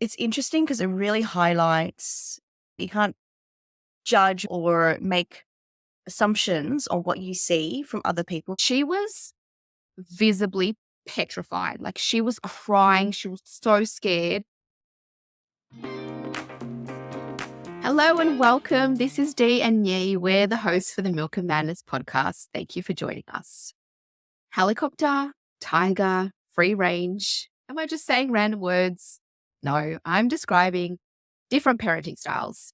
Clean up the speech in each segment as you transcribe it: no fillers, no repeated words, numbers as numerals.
It's interesting because it really highlights you can't judge or make assumptions on what you see from other people. She was visibly petrified. Like, she was crying. She was so scared. Hello and welcome. This is Dee and Yi. We're the hosts for the Milk and Madness podcast. Thank you for joining us. Helicopter, tiger, free range. Am I just saying random words? No, I'm describing different parenting styles.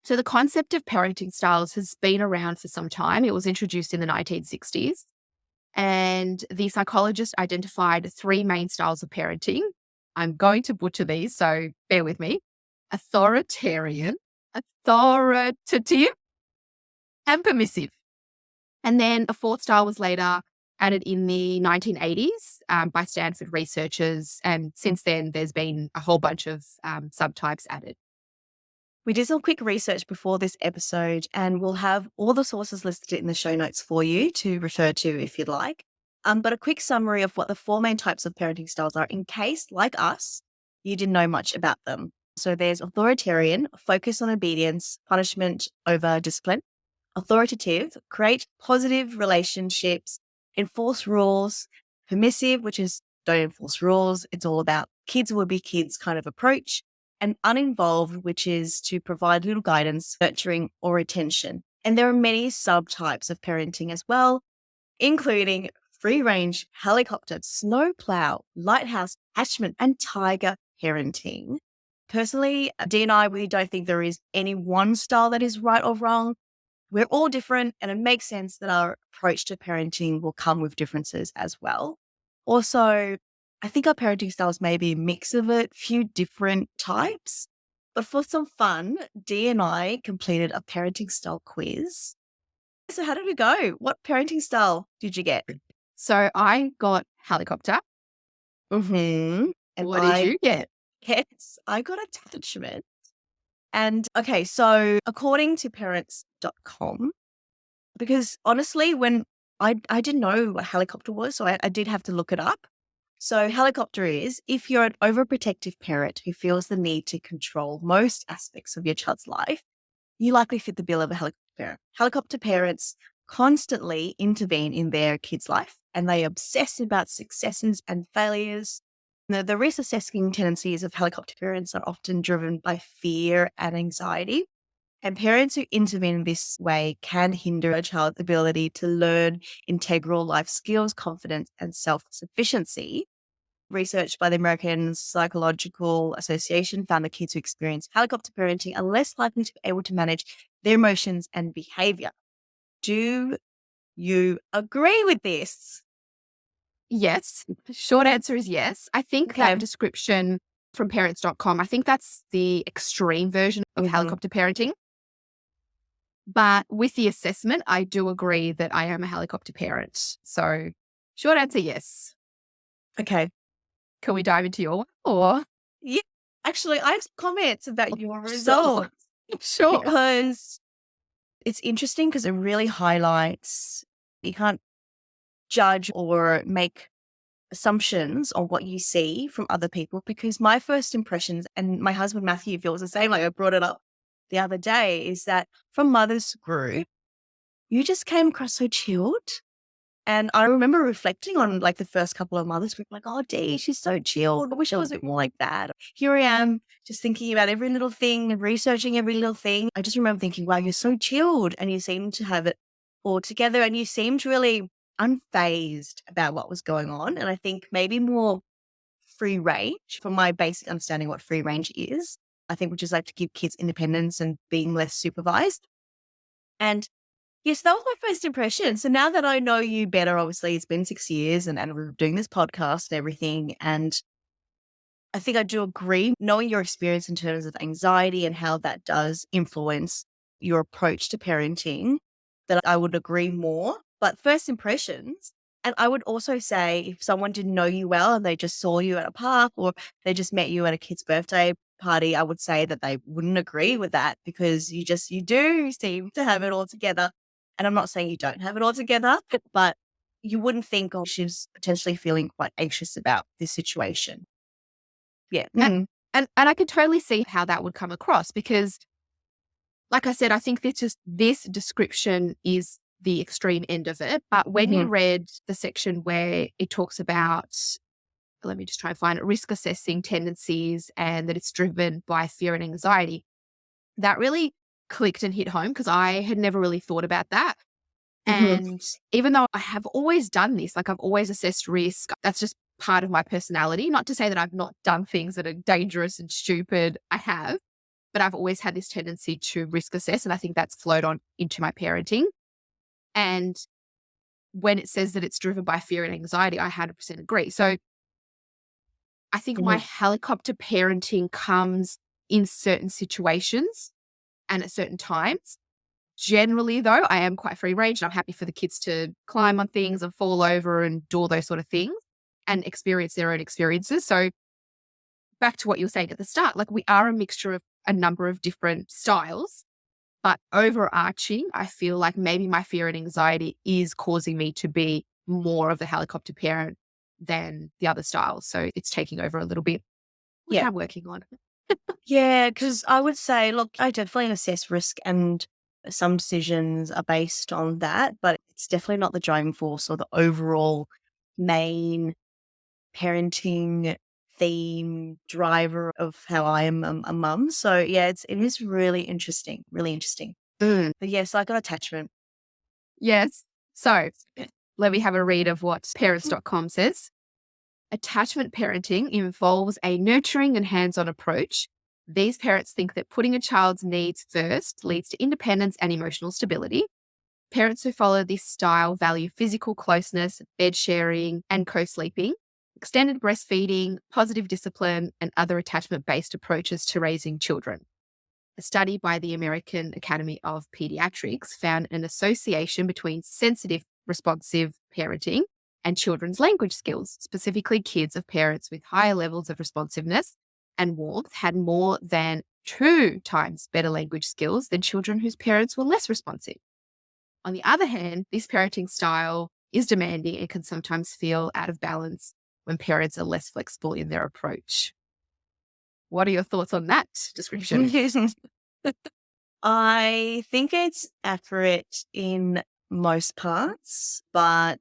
So the concept of parenting styles has been around for some time. It was introduced in the 1960s. And the psychologist identified three main styles of parenting. I'm going to butcher these, so bear with me. Authoritarian, authoritative, and permissive. And then a fourth style was later added in the 1980s by Stanford researchers. And since then, there's been a whole bunch of subtypes added. We did some quick research before this episode, and we'll have all the sources listed in the show notes for you to refer to if you'd like. But a quick summary of what the four main types of parenting styles are in case, like us, you didn't know much about them. So there's authoritarian, focus on obedience, punishment over discipline. Authoritative, create positive relationships, enforce rules. Permissive, which is don't enforce rules. It's all about kids will be kids kind of approach. And uninvolved, which is to provide little guidance, nurturing, or attention. And there are many subtypes of parenting as well, including free range, helicopter, snowplow, lighthouse, attachment, and tiger parenting. Personally, Dee and I, we don't think there is any one style that is right or wrong. We're all different, and it makes sense that our approach to parenting will come with differences as well. Also, I think our parenting styles may be a mix of a few different types. But for some fun, Dee and I completed a parenting style quiz. So how did it go? What parenting style did you get? So I got helicopter. Mm-hmm. And What did you get? Yes, I got attachment. And okay, so according to parents.com, because honestly, when I didn't know what helicopter was, so I did have to look it up. So helicopter is if you're an overprotective parent who feels the need to control most aspects of your child's life, you likely fit the bill of a helicopter parent. Helicopter parents constantly intervene in their kid's life and they obsess about successes and failures. The risk-assessing tendencies of helicopter parents are often driven by fear and anxiety. And parents who intervene in this way can hinder a child's ability to learn integral life skills, confidence, and self-sufficiency. Research by the American Psychological Association found that kids who experience helicopter parenting are less likely to be able to manage their emotions and behavior. Do you agree with this? Yes. Short answer is yes. I think that description from parents.com, I think that's the extreme version of helicopter parenting. But with the assessment, I do agree that I am a helicopter parent. So short answer, yes. Okay. Can we dive into your one? Or? Yeah. Actually, I have some comments about your results. Sure. Because it's interesting because it really highlights you can't judge or make assumptions on what you see from other people, because my first impressions, and my husband Matthew feels the same, like I brought it up the other day, is that from Mother's Group, you just came across so chilled. And I remember reflecting on like the first couple of Mother's Group, like, oh, Dee, she's so chilled. I wish I was a bit more like that. Here I am just thinking about every little thing and researching every little thing. I just remember thinking, wow, you're so chilled and you seem to have it all together and you seemed really unfazed about what was going on. And I think maybe more free range, from my basic understanding what free range is, I think, which is like to give kids independence and being less supervised. And yes, that was my first impression. So now that I know you better, obviously it's been 6 years and we're doing this podcast and everything. And I think I do agree, knowing your experience in terms of anxiety and how that does influence your approach to parenting, that I would agree more. But first impressions, and I would also say if someone didn't know you well and they just saw you at a park or they just met you at a kid's birthday party, I would say that they wouldn't agree with that, because you do seem to have it all together. And I'm not saying you don't have it all together, but you wouldn't think, oh, she's potentially feeling quite anxious about this situation. Yeah. And I could totally see how that would come across because, like I said, I think this description is the extreme end of it. But when Mhm. you read the section where it talks about, let me just try and find it, risk assessing tendencies and that it's driven by fear and anxiety, that really clicked and hit home because I had never really thought about that. Mhm. And even though I have always done this, like I've always assessed risk, that's just part of my personality. Not to say that I've not done things that are dangerous and stupid. I have, but I've always had this tendency to risk assess. And I think that's flowed on into my parenting. And when it says that it's driven by fear and anxiety, I 100% agree. So I think my Mhm. helicopter parenting comes in certain situations and at certain times. Generally, though, I am quite free range. I'm happy for the kids to climb on things and fall over and do all those sort of things and experience their own experiences. So back to what you were saying at the start, like we are a mixture of a number of different styles, but overarching, I feel like maybe my fear and anxiety is causing me to be more of a helicopter parent than the other styles. So it's taking over a little bit, which Yeah. I'm working on. Yeah, because I would say, look, I definitely assess risk and some decisions are based on that, but it's definitely not the driving force or the overall main parenting theme driver of how I am a mum. So yeah, it is really interesting, really interesting. Mm. But yes, I got attachment. Yes. So let me have a read of what parents.com says. Attachment parenting involves a nurturing and hands on approach. These parents think that putting a child's needs first leads to independence and emotional stability. Parents who follow this style value physical closeness, bed sharing, and co sleeping, extended breastfeeding, positive discipline, and other attachment based approaches to raising children. A study by the American Academy of Pediatrics found an association between sensitive, responsive parenting and children's language skills. Specifically, kids of parents with higher levels of responsiveness and warmth had more than 2 times better language skills than children whose parents were less responsive. On the other hand, this parenting style is demanding and can sometimes feel out of balance when parents are less flexible in their approach. What are your thoughts on that description? I think it's accurate in most parts, but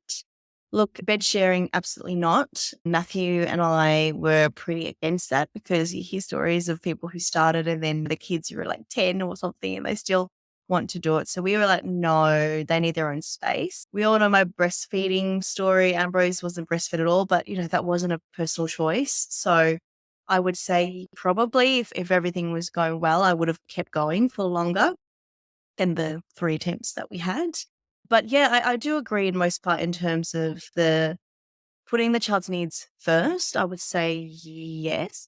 look, bed sharing, absolutely not. Matthew and I were pretty against that because you hear stories of people who started and then the kids were like 10 or something and they still want to do it. So we were like, no, they need their own space. We all know my breastfeeding story. Ambrose wasn't breastfed at all, but that wasn't a personal choice. So I would say probably if everything was going well, I would have kept going for longer than the 3 attempts that we had. But yeah, I do agree in most part in terms of the putting the child's needs first. I would say yes.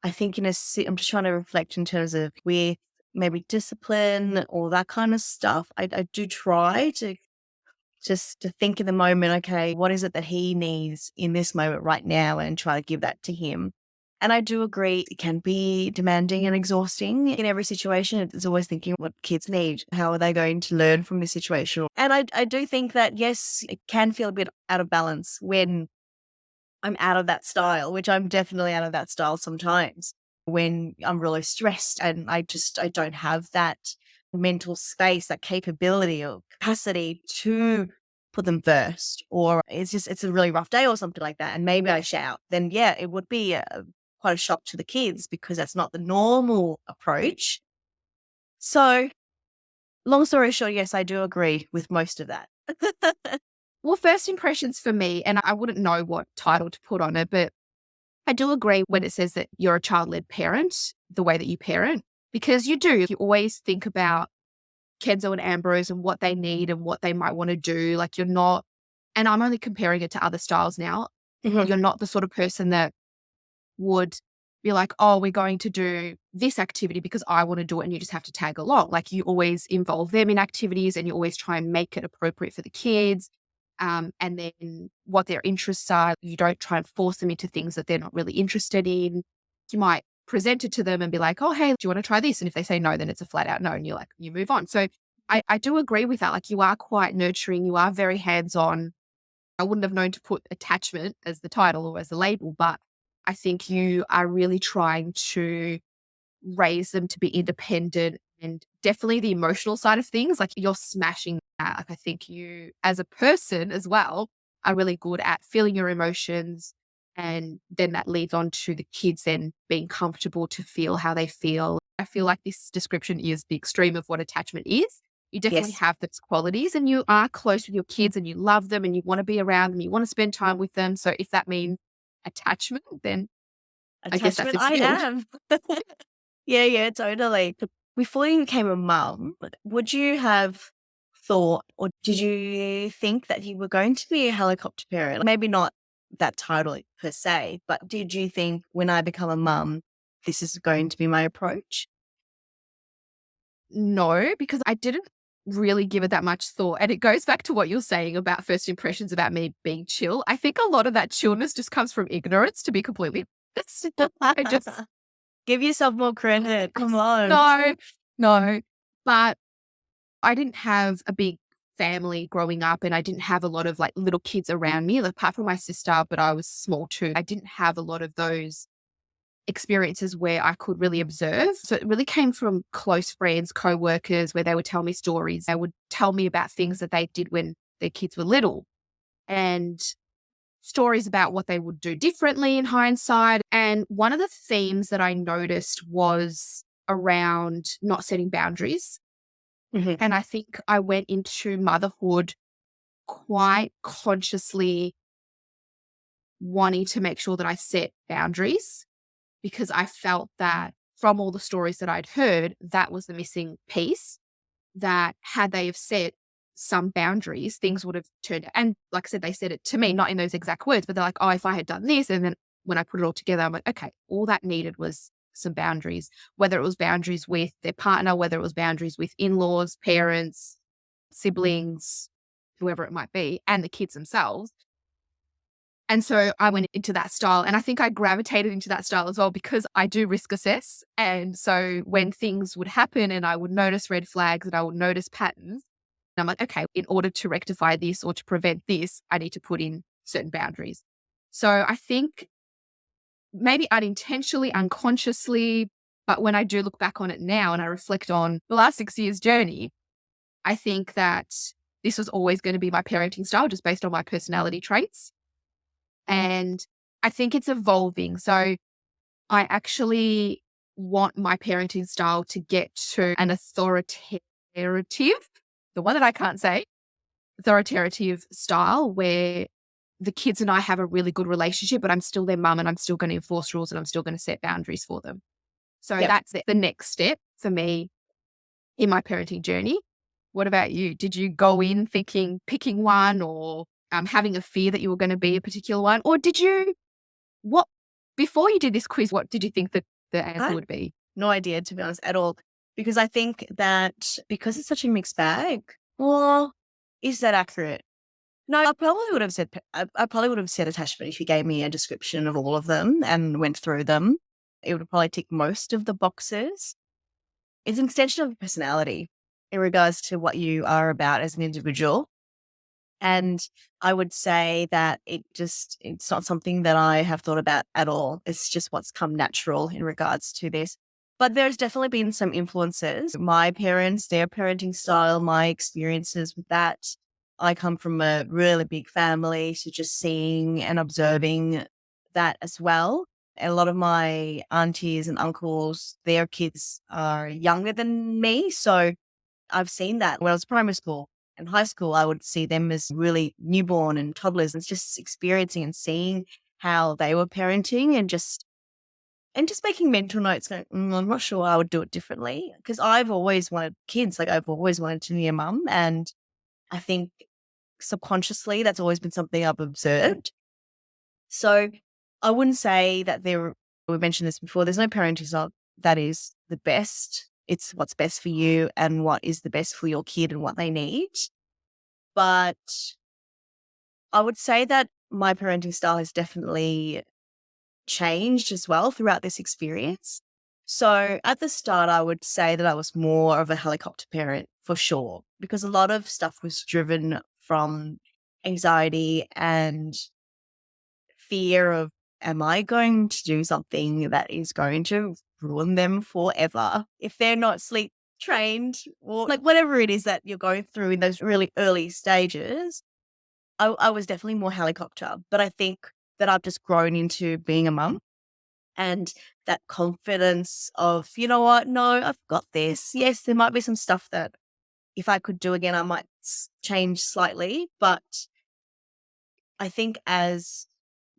I think I'm just trying to reflect in terms of with maybe discipline or that kind of stuff. I do try to just to think in the moment, okay, what is it that he needs in this moment right now and try to give that to him. And I do agree it can be demanding and exhausting in every situation. It's always thinking what kids need. How are they going to learn from this situation? And I do think that, yes, it can feel a bit out of balance when I'm out of that style, which I'm definitely out of that style sometimes when I'm really stressed and I don't have that mental space, that capability or capacity to put them first, or it's a really rough day or something like that. And maybe I shout, then yeah, it would be quite a shock to the kids because that's not the normal approach. So long story short, yes, I do agree with most of that. Well, first impressions for me, and I wouldn't know what title to put on it, but I do agree when it says that you're a child led parent, the way that you parent, because you do. You always think about Kenzo and Ambrose and what they need and what they might want to do. Like you're not, and I'm only comparing it to other styles now. Mhm. You're not the sort of person that would be like, oh, we're going to do this activity because I want to do it. And you just have to tag along. Like you always involve them in activities and you always try and make it appropriate for the kids. And then what their interests are, you don't try and force them into things that they're not really interested in. You might present it to them and be like, oh, hey, do you want to try this? And if they say no, then it's a flat out no. And you're like, you move on. So I do agree with that. Like you are quite nurturing. You are very hands on. I wouldn't have known to put attachment as the title or as the label, but I think you are really trying to raise them to be independent, and definitely the emotional side of things, like you're smashing that. Like I think you as a person as well are really good at feeling your emotions, and then that leads on to the kids then being comfortable to feel how they feel. I feel like this description is the extreme of what attachment is. You definitely Yes. have those qualities and you are close with your kids and you love them and you want to be around them, you want to spend time with them. So if that means attachment, then I guess that Attachment, fits the I bill. am. Yeah, yeah, totally. Before you became a mum, would you have thought or did you think that you were going to be a helicopter parent? Maybe not that title per se, but did you think when I become a mum, this is going to be my approach? No, because I didn't really give it that much thought. And it goes back to what you're saying about first impressions about me being chill. I think a lot of that chillness just comes from ignorance, to be completely honest. I just, Give yourself more credit. Come on. no, no. But I didn't have a big family growing up and I didn't have a lot of like little kids around me, like, apart from my sister, but I was small too. I didn't have a lot of those experiences where I could really observe. So it really came from close friends, co-workers, where they would tell me stories. They would tell me about things that they did when their kids were little and stories about what they would do differently in hindsight. And one of the themes that I noticed was around not setting boundaries. Mhm. And I think I went into motherhood quite consciously wanting to make sure that I set boundaries because I felt that from all the stories that I'd heard, that was the missing piece, that had they have set some boundaries, things would have turned out. And like I said, they said it to me, not in those exact words, but they're like, oh, if I had done this, and then when I put it all together, I'm like, okay, all that needed was some boundaries, whether it was boundaries with their partner, whether it was boundaries with in-laws, parents, siblings, whoever it might be, and the kids themselves. And so I went into that style and I think I gravitated into that style as well because I do risk assess. And so when things would happen and I would notice red flags and I would notice patterns, I'm like, okay, in order to rectify this or to prevent this, I need to put in certain boundaries. So I think maybe unintentionally, unconsciously, but when I do look back on it now and I reflect on the last 6 years journey, I think that this was always going to be my parenting style just based on my personality traits. And I think it's evolving. So I actually want my parenting style to get to an authoritative, the one that I can't say, authoritative style where the kids and I have a really good relationship, but I'm still their mum and I'm still going to enforce rules and I'm still going to set boundaries for them. So Yep. that's the next step for me in my parenting journey. What about you? Did you go in thinking picking one or having a fear that you were going to be a particular one? Or did you, what, before you did this quiz, what did you think that the I answer had would be? no idea, to be honest, at all. Because I think that because it's such a mixed bag, well, is that accurate? No, I probably would have said attachment if you gave me a description of all of them and went through them. It would probably tick most of the boxes. It's an extension of personality in regards to what you are about as an individual. And I would say that it's not something that I have thought about at all. It's just what's come natural in regards to this. But there's definitely been some influences. My parents, their parenting style, my experiences with that. I come from a really big family, so just seeing and observing that as well. A lot of my aunties and uncles, their kids are younger than me. So I've seen that when I was primary school and high school, I would see them as really newborn and toddlers and just experiencing and seeing how they were parenting and just making mental notes going, I'm not sure I would do it differently because I've always wanted kids. Like I've always wanted to be a mum. And I think subconsciously that's always been something I've observed. So I wouldn't say that we mentioned this before, there's no parenting style that is the best. It's what's best for you and what is the best for your kid and what they need. But I would say that my parenting style has definitely changed as well throughout this experience. So at the start, I would say that I was more of a helicopter parent for sure, because a lot of stuff was driven from anxiety and fear of am I going to do something that is going to ruin them forever if they're not sleep trained or like whatever it is that you're going through in those really early stages? I was definitely more helicopter, but I think that I've just grown into being a mum and that confidence of, you know what? No, I've got this. Yes, there might be some stuff that if I could do again, I might change slightly. But I think as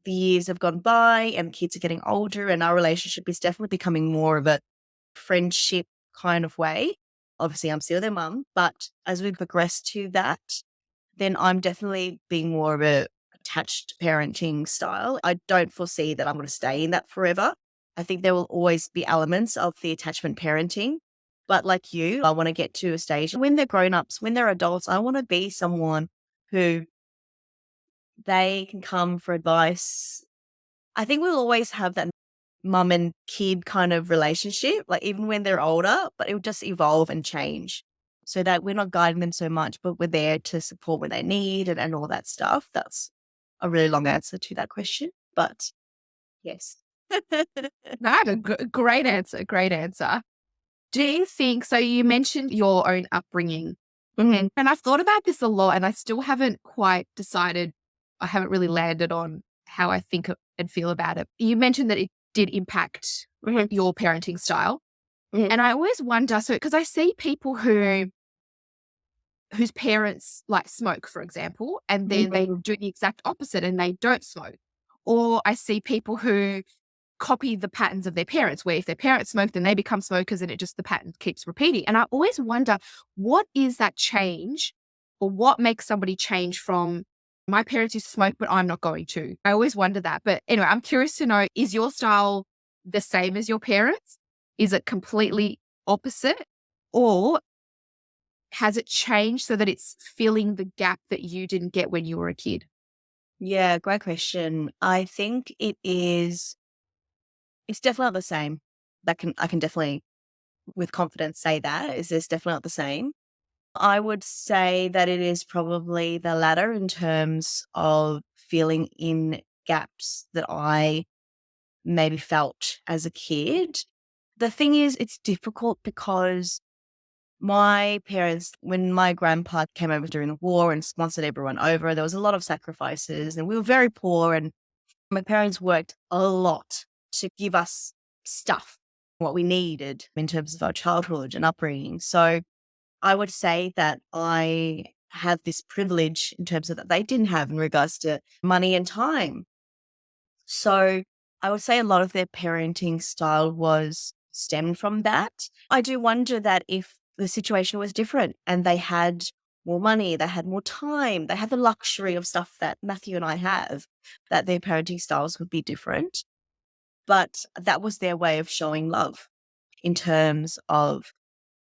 the years have gone by and kids are getting older and our relationship is definitely becoming more of a friendship kind of way. Obviously, I'm still their mum, but as we progress to that, then I'm definitely being more of a attached parenting style. I don't foresee that I'm going to stay in that forever. I think there will always be elements of the attachment parenting. But like you, I want to get to a stage when they're grown ups, when they're adults, I want to be someone who they can come for advice. I think we'll always have that mum and kid kind of relationship, like even when they're older, but it will just evolve and change so that we're not guiding them so much, but we're there to support what they need and all that stuff. That's a really long answer to that question, but yes. No, great answer. Great answer. Do you think so? You mentioned your own upbringing, Mhm. and I've thought about this a lot, and I still haven't quite decided. I haven't really landed on how I think and feel about it. You mentioned that it did impact Mhm. your parenting style, Mhm. and I always wonder. So, because I see people whose parents like smoke, for example, and then they Mhm. do the exact opposite and they don't smoke, or I see people who copy the patterns of their parents, where if their parents smoke, then they become smokers and it just the pattern keeps repeating. And I always wonder, what is that change or what makes somebody change from my parents used to smoke, but I'm not going to? I always wonder that. But anyway, I'm curious to know, is your style the same as your parents? Is it completely opposite? Or has it changed so that it's filling the gap that you didn't get when you were a kid? Yeah, great question. I think it's definitely not the same. I can definitely with confidence say that is it's definitely not the same. I would say that it is probably the latter in terms of filling in gaps that I maybe felt as a kid. The thing is, it's difficult because my parents, when my grandpa came over during the war and sponsored everyone over, there was a lot of sacrifices and we were very poor. And my parents worked a lot to give us stuff, what we needed in terms of our childhood and upbringing. So I would say that I have this privilege in terms of that they didn't have in regards to money and time. So I would say a lot of their parenting style was stemmed from that. I do wonder that if the situation was different and they had more money, they had more time, they had the luxury of stuff that Matthew and I have, that their parenting styles would be different. But that was their way of showing love in terms of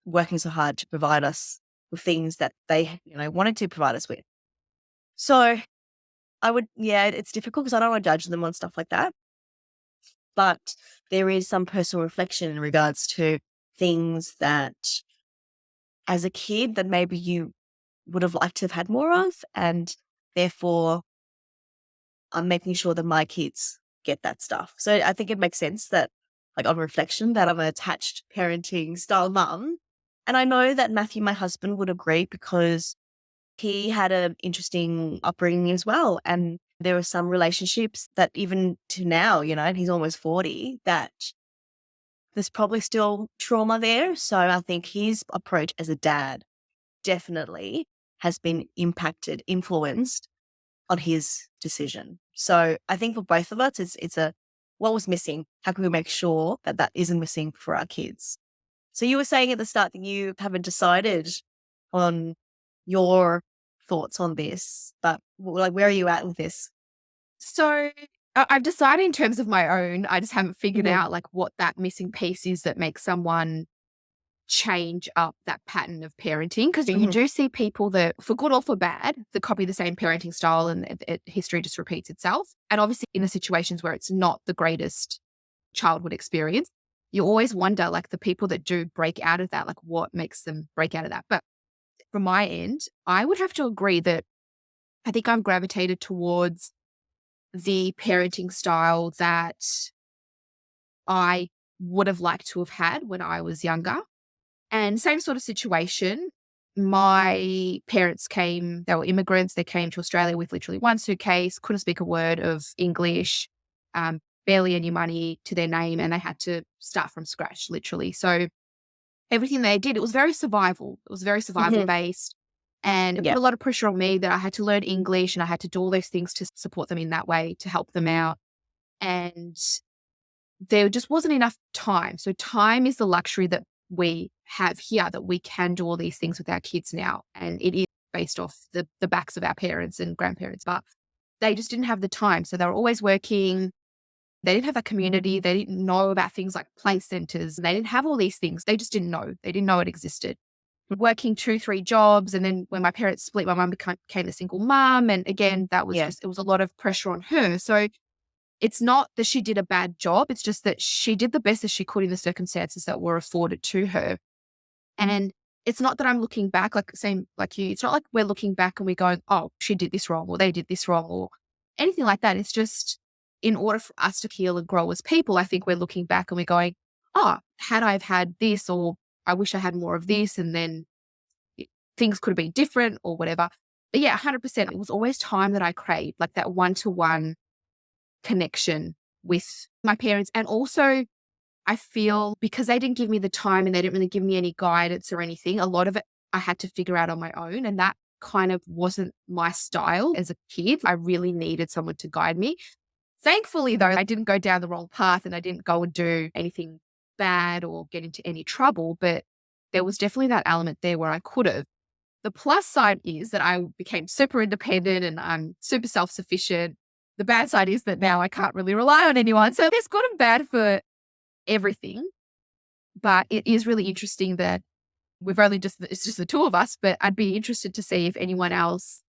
working so hard to provide us with things that they, wanted to provide us with. So I would, yeah, it's difficult because I don't want to judge them on stuff like that. But there is some personal reflection in regards to things that as a kid that maybe you would have liked to have had more of. And therefore, I'm making sure that my kids get that stuff. So I think it makes sense that, like, on reflection, that I'm an attached parenting style mum. And I know that Matthew, my husband, would agree because he had an interesting upbringing as well. And there were some relationships that even to now, and he's almost 40, that there's probably still trauma there. So I think his approach as a dad definitely has been impacted, influenced on his decision. So I think for both of us, it's a what was missing? How can we make sure that that isn't missing for our kids? So you were saying at the start that you haven't decided on your thoughts on this, but like where are you at with this? So I've decided in terms of my own, I just haven't figured Mhm. out like what that missing piece is that makes someone change up that pattern of parenting. Because you Mhm. do see people that, for good or for bad, that copy the same parenting style and history just repeats itself. And obviously, in the situations where it's not the greatest childhood experience, you always wonder, like the people that do break out of that, like what makes them break out of that. But from my end, I would have to agree that I think I'm gravitated towards the parenting style that I would have liked to have had when I was younger. And same sort of situation. My parents came, they were immigrants. They came to Australia with literally one suitcase, couldn't speak a word of English, barely any money to their name, and they had to start from scratch, literally. So everything they did, it was very survival. It was very survival Mhm. based. And it Yeah. put a lot of pressure on me that I had to learn English and I had to do all those things to support them in that way, to help them out. And there just wasn't enough time. So time is the luxury that we have here, that we can do all these things with our kids now. And it is based off the backs of our parents and grandparents, but they just didn't have the time. So they were always working. They didn't have a community. They didn't know about things like play centers. They didn't have all these things. They just didn't know. They didn't know it existed. Working 2, 3 jobs. And then when my parents split, my mum became a single mum. And again, that was Yeah. just, it was a lot of pressure on her. So it's not that she did a bad job. It's just that she did the best that she could in the circumstances that were afforded to her. And it's not that I'm looking back, like same like you. It's not like we're looking back and we're going, oh, she did this wrong or they did this wrong or anything like that. It's just in order for us to heal and grow as people, I think we're looking back and we're going, oh, had I have had this, or I wish I had more of this, and then things could have been different or whatever. But yeah, 100%. It was always time that I craved, like that one-to-one connection with my parents. And also, I feel because they didn't give me the time and they didn't really give me any guidance or anything, a lot of it I had to figure out on my own. And that kind of wasn't my style as a kid. I really needed someone to guide me. Thankfully, though, I didn't go down the wrong path and I didn't go and do anything bad or get into any trouble. But there was definitely that element there where I could have. The plus side is that I became super independent and I'm super self sufficient. The bad side is that now I can't really rely on anyone. So there's good and bad for everything. But it is really interesting that it's just the two of us, but I'd be interested to see if anyone else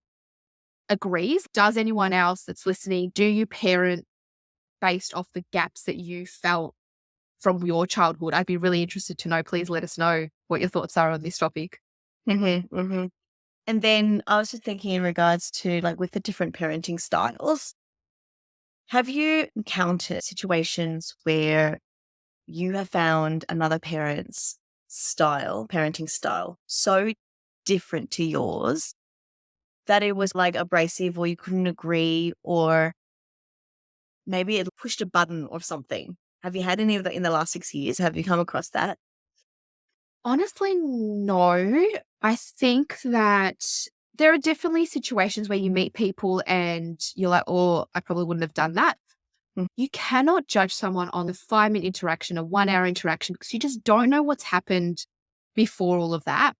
agrees. Does anyone else that's listening, do you parent based off the gaps that you felt from your childhood? I'd be really interested to know. Please let us know what your thoughts are on this topic. Mhm. And then I was just thinking in regards to like with the different parenting styles, have you encountered situations where you have found another parent's parenting style, so different to yours that it was like abrasive or you couldn't agree, or maybe it pushed a button or something? Have you had any of that in the last 6 years? Have you come across that? Honestly, no. I think that there are definitely situations where you meet people and you're like, oh, I probably wouldn't have done that. Mm. You cannot judge someone on a 5-minute interaction, a 1 hour interaction, because you just don't know what's happened before all of that.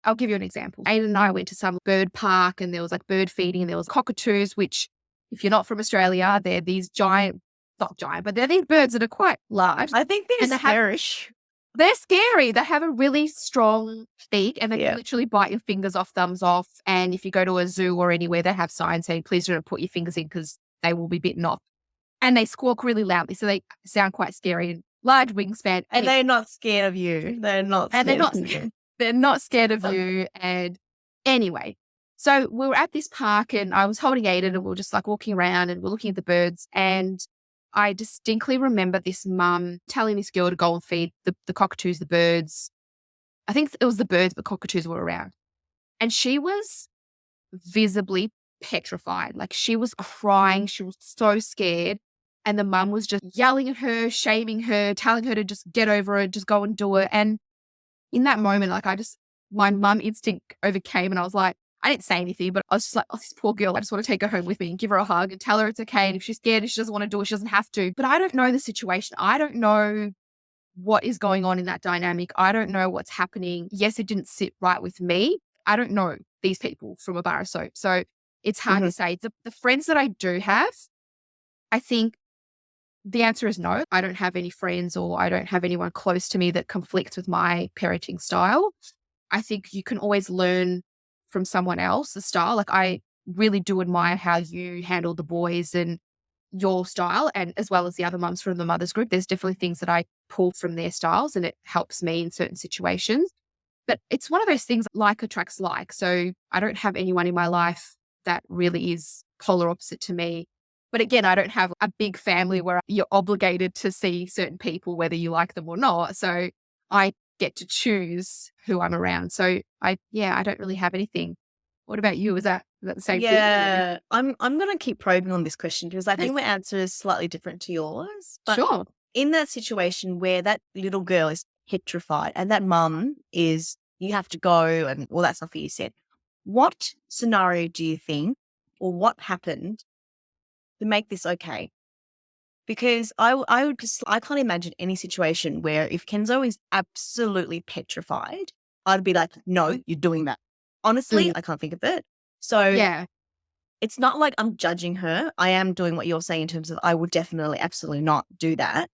I'll give you an example. Aiden and I went to some bird park and there was like bird feeding and there was cockatoos, which if you're not from Australia, they're these giant, not giant, but they're these birds that are quite large I think they're and scarish. they're scary. They have a really strong beak and they can Yeah. literally bite your fingers off, thumbs off. And if you go to a zoo or anywhere, they have signs saying, please don't put your fingers in because they will be bitten off. And they squawk really loudly. So they sound quite scary and large wingspan. And they're not scared of you. They're not And they're scared not of you. they're not scared of you. And anyway, so we were at this park and I was holding Aiden and we were just like walking around and we're looking at the birds. And I distinctly remember this mum telling this girl to go and feed the cockatoos, the birds. I think it was the birds, but cockatoos were around. And she was visibly petrified. Like she was crying. She was so scared. And the mum was just yelling at her, shaming her, telling her to just get over it, just go and do it. And in that moment, like my mum instinct overcame and I was like, I didn't say anything, but I was just like, oh, this poor girl, I just want to take her home with me and give her a hug and tell her it's okay. And if she's scared, if she doesn't want to do it, she doesn't have to. But I don't know the situation. I don't know what is going on in that dynamic. I don't know what's happening. Yes, it didn't sit right with me. I don't know these people from a bar of soap. So it's hard to Mhm. say. The friends that I do have, I think the answer is no. I don't have any friends or I don't have anyone close to me that conflicts with my parenting style. I think you can always learn from someone else's style. Like I really do admire how you handle the boys and your style, and as well as the other mums from the mothers group. There's definitely things that I pull from their styles and it helps me in certain situations. But it's one of those things like attracts like. So I don't have anyone in my life that really is polar opposite to me. But again, I don't have a big family where you're obligated to see certain people, whether you like them or not. So I get to choose who I'm around. So I don't really have anything. What about you? Is that the same thing? Or? Yeah, I'm gonna keep probing on this question because I think my answer is slightly different to yours. But Sure. in that situation where that little girl is petrified and that mum is, you have to go and all that stuff that you said, what scenario do you think or what happened to make this okay? Because I would just, I can't imagine any situation where if Kenzo is absolutely petrified, I'd be like, no, you're doing that. Honestly, Mm. I can't think of it. So Yeah. it's not like I'm judging her. I am doing what you're saying in terms of I would definitely, absolutely not do that.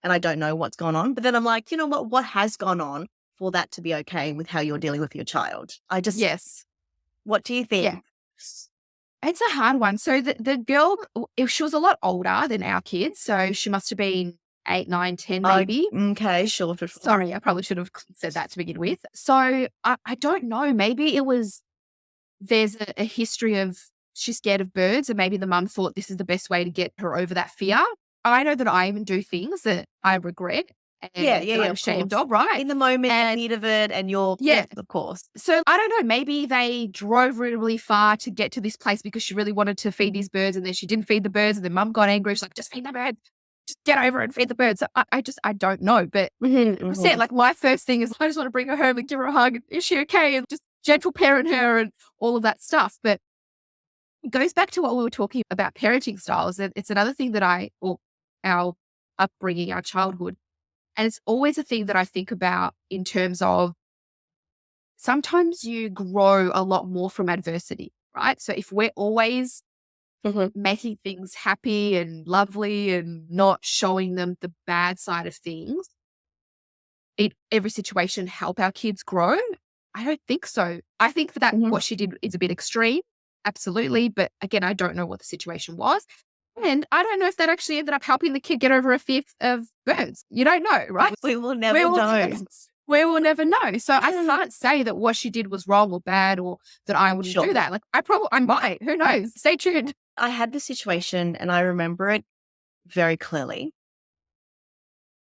And I don't know what's gone on. But then I'm like, you know what? What has gone on for that to be okay with how you're dealing with your child? Yes. What do you Yeah. think? It's a hard one. So the girl, if she was a lot older than our kids, so she must have been 8, 9, 10, maybe. Okay, sure. Sorry, I probably should have said that to begin with. So I don't know. Maybe there's a history of she's scared of birds, and maybe the mum thought this is the best way to get her over that fear. I know that I even do things that I regret Yeah, and yeah, that yeah, I'm of ashamed course. of, right? In the moment, in And need of it, and you're, yeah, yes, of course. so I don't know, maybe they drove really, really far to get to this place because she really wanted to feed these birds, and then she didn't feed the birds, and then mum got angry. She's like, just feed the birds. Just get over it and feed the birds. So I don't know. But Mm-hmm, percent, like my first thing is I just want to bring her home and give her a hug. Is she okay? And just gentle parent her and all of that stuff. But it goes back to what we were talking about parenting styles. And it's another thing that or our upbringing, our childhood. And it's always a thing that I think about in terms of sometimes you grow a lot more from adversity, right? So if we're always mm-hmm, making things happy and lovely and not showing them the bad side of things, in every situation help our kids grow? I don't think so. I think that mm-hmm. what she did is a bit extreme. Absolutely. But again, I don't know what the situation was. And I don't know if that actually ended up helping the kid get over a fear of birds. You don't know, right? We will We never will, know. we will never know. So I can't say that what she did was wrong or bad or that I wouldn't Sure. do that. Like I might. Who knows? Stay tuned. I had this situation and I remember it very clearly.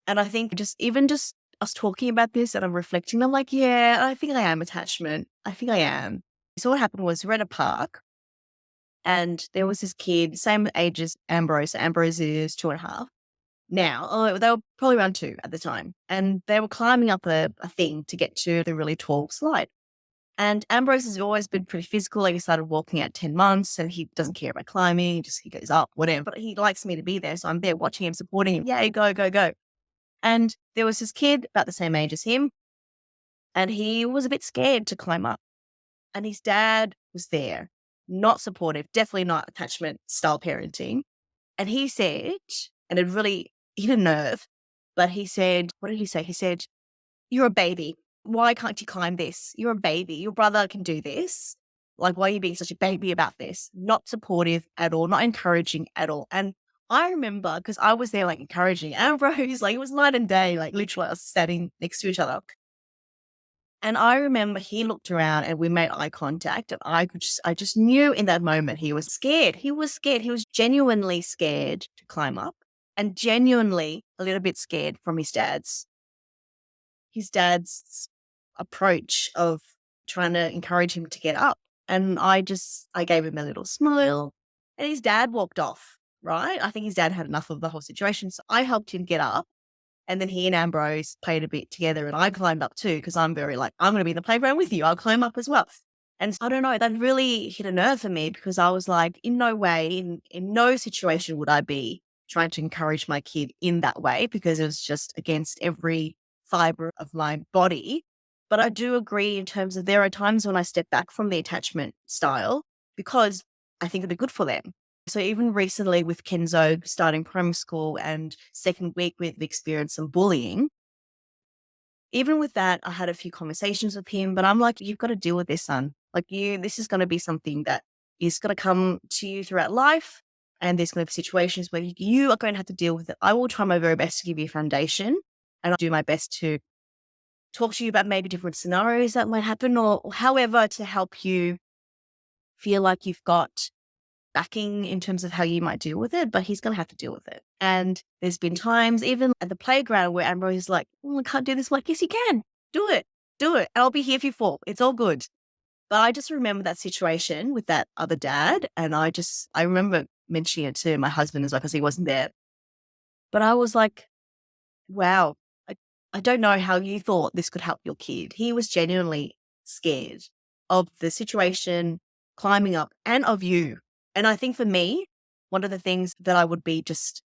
And I think just us talking about this and I'm reflecting, I'm like, yeah, I think I am attachment. I think I am. So what happened was we're at a park and there was this kid, same age as Ambrose. Ambrose is 2.5 now. Oh, they were probably around 2 at the time. And they were climbing up a thing to get to the really tall slide. And Ambrose has always been pretty physical. Like he started walking at 10 months and he doesn't care about climbing. He goes up, whatever. But he likes me to be there. So I'm there watching him, supporting him. Yay, go, go, go. And there was this kid about the same age as him. And he was a bit scared to climb up. And his dad was there, not supportive, definitely not attachment style parenting. And he said, and it really hit a nerve, but he said, what did he say? He said, you're a baby. Why can't you climb this? You're a baby. Your brother can do this. Like, why are you being such a baby about this? Not supportive at all, not encouraging at all. And I remember because I was there, like, encouraging Ambrose, like, it was night and day, like, literally, us standing next to each other. And I remember he looked around and we made eye contact, and I just knew in that moment he was scared. He was scared. He was genuinely scared to climb up and genuinely a little bit scared from his dad's approach of trying to encourage him to get up. And I gave him a little smile and his dad walked off, right? I think his dad had enough of the whole situation. So I helped him get up. And then he and Ambrose played a bit together and I climbed up too because I'm very like, I'm going to be in the playground with you. I'll climb up as well. And I don't know, that really hit a nerve for me because I was like, in no way, in no situation would I be trying to encourage my kid in that way because it was just against every fiber of my body. But I do agree in terms of there are times when I step back from the attachment style because I think it'd be good for them. So even recently with Kenzo starting primary school and second week we've experienced some bullying. Even with that, I had a few conversations with him, but I'm like, you've got to deal with this, son. Like this is going to be something that is going to come to you throughout life. And there's going to be situations where you are going to have to deal with it. I will try my very best to give you a foundation and I'll do my best to talk to you about maybe different scenarios that might happen or however to help you feel like you've got backing in terms of how you might deal with it, but he's going to have to deal with it. And there's been times even at the playground where Ambrose is like, I can't do this. I'm like, yes, you can. Do it. Do it. And I'll be here if you fall. It's all good. But I just remember that situation with that other dad. And I remember mentioning it to my husband as well because he wasn't there. But I was like, wow, I don't know how you thought this could help your kid. He was genuinely scared of the situation, climbing up, and of you. And I think for me, one of the things that I would be just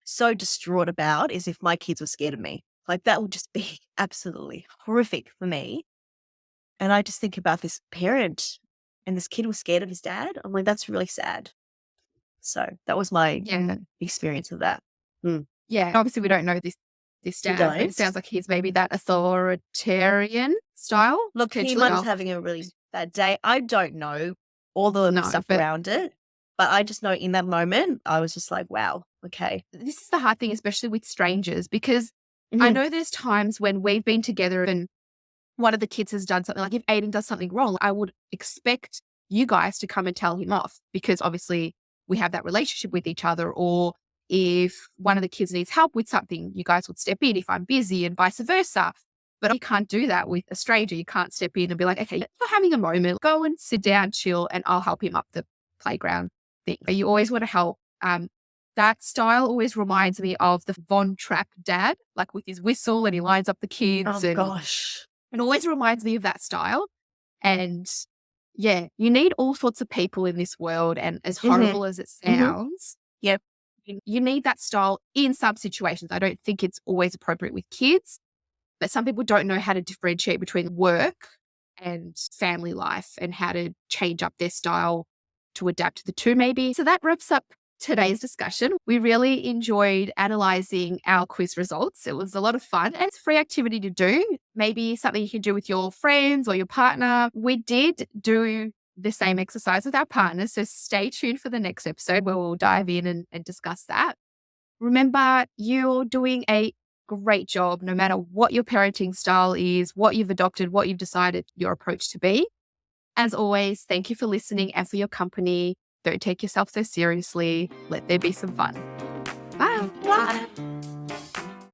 so distraught about is if my kids were scared of me. Like that would just be absolutely horrific for me. And I just think about this parent and this kid was scared of his dad. I'm like, that's really sad. So that was my Yeah. experience of that. Yeah. Obviously, we don't know this You dad, but don't? it sounds like he's maybe that authoritarian style. Look, he potentially. might be having a really bad day. I don't know all the No, stuff but- around it, but I just know in that moment, I was just like, wow, okay. This is the hard thing, especially with strangers, because I know there's times when we've been together and one of the kids has done something, like if Aiden does something wrong, I would expect you guys to come and tell him off because obviously we have that relationship with each other. Or if one of the kids needs help with something, you guys would step in if I'm busy and vice versa. But you can't do that with a stranger. You can't step in and be like, okay, you're having a moment, go and sit down, chill, and I'll help him up the playground thing. But you always want to help. That style always reminds me of the Von Trapp dad, like with his whistle and he lines up the kids. Oh, gosh. It always reminds me of that style. And yeah, you need all sorts of people in this world. And as horrible as it sounds, Yep. you need that style in some situations. I don't think it's always appropriate with kids, but some people don't know how to differentiate between work and family life and how to change up their style to adapt to the two maybe. So that wraps up today's discussion. We really enjoyed analyzing our quiz results. It was a lot of fun and it's a free activity to do. Maybe something you can do with your friends or your partner. We did do the same exercise with our partners. So stay tuned for the next episode where we'll dive in and discuss that. Remember, you're doing a great job no matter what your parenting style is, what you've adopted, what you've decided your approach to be. As always, thank you for listening and for your company. Don't take yourself so seriously. Let there be some fun. Bye. Bye.